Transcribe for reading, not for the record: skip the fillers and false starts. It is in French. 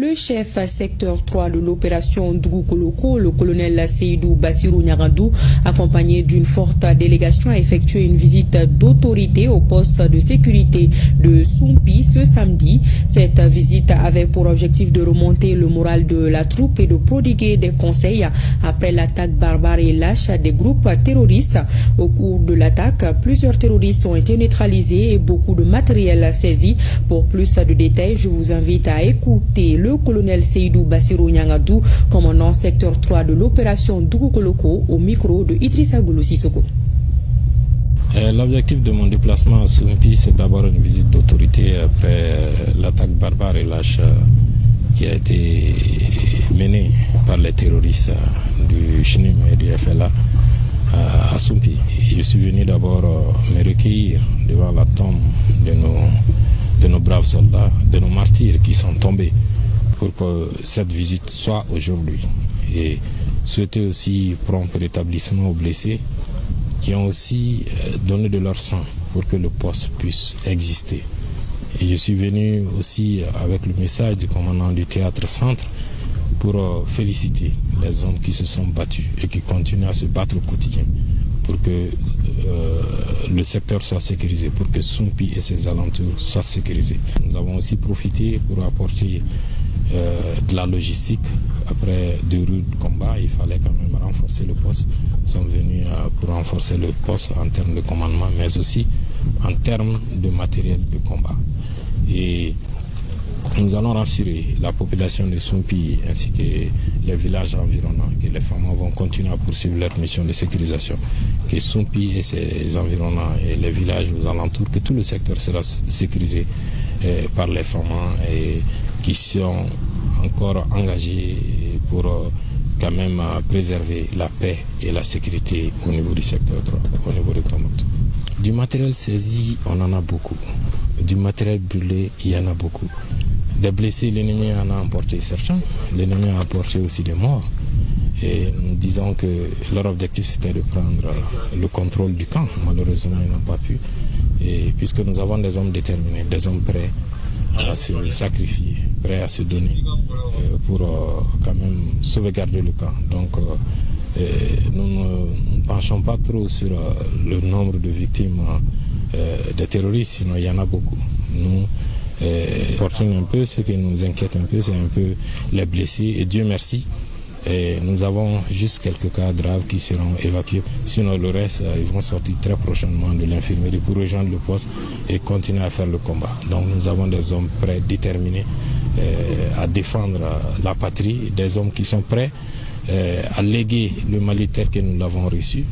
Le chef secteur 3 de l'opération Ndoukou-Koloko, le colonel Seydou Bassirou Nyarandou, accompagné d'une forte délégation, a effectué une visite d'autorité au poste de sécurité de Soumpi ce samedi. Cette visite avait pour objectif de remonter le moral de la troupe et de prodiguer des conseils après l'attaque barbare et lâche des groupes terroristes. Au cours de l'attaque, plusieurs terroristes ont été neutralisés et beaucoup de matériel saisi. Pour plus de détails, je vous invite à écouter le colonel Seydou Bassirou Nyarandou, commandant secteur 3 de l'opération Ndoukou-Koloko, au micro de Idrissa Goulou Sissoko. L'objectif de mon déplacement à Soumpi, c'est d'abord une visite d'autorité après l'attaque barbare et lâche qui a été menée par les terroristes du CHNIM et du FLA à Soumpi. Je suis venu d'abord me recueillir devant la tombe de nos braves soldats, de nos martyrs qui sont tombés, pour que cette visite soit aujourd'hui. Et souhaiter aussi prompt rétablissement aux blessés qui ont aussi donné de leur sang pour que le poste puisse exister. Et je suis venu aussi avec le message du commandant du théâtre centre pour féliciter les hommes qui se sont battus et qui continuent à se battre au quotidien pour que le secteur soit sécurisé, pour que Soumpi et ses alentours soient sécurisés. Nous avons aussi profité pour apporter de la logistique. Après 2 rudes combats, il fallait quand même renforcer le poste. Nous sommes venus pour renforcer le poste en termes de commandement, mais aussi en termes de matériel de combat. Et nous allons rassurer la population de Soumpi ainsi que les villages environnants, que les femmes vont continuer à poursuivre leur mission de sécurisation, que Soumpi et ses environnants et les villages aux alentours, que tout le secteur sera sécurisé par les femmes et qui sont encore engagés pour quand même préserver la paix et la sécurité au niveau du secteur, au niveau de Tombouctou. Du matériel saisi, on en a beaucoup. Du matériel brûlé, il y en a beaucoup. Des blessés, l'ennemi en a emporté certains. L'ennemi a apporté aussi des morts. Et nous disons que leur objectif c'était de prendre le contrôle du camp. Malheureusement, ils n'ont pas pu. Et puisque nous avons des hommes déterminés, des hommes prêts à se sacrifier, prêts à se donner pour quand même sauvegarder le camp. Donc nous ne penchons pas trop sur le nombre de victimes des terroristes, sinon il y en a beaucoup. Nous portons un peu, ce qui nous inquiète un peu, c'est un peu les blessés. Et Dieu merci, nous avons juste quelques cas graves qui seront évacués. Sinon le reste, ils vont sortir très prochainement de l'infirmerie pour rejoindre le poste et continuer à faire le combat. Donc nous avons des hommes prêts, déterminés à défendre la patrie, des hommes qui sont prêts à léguer le Mali tel que nous l'avons reçu.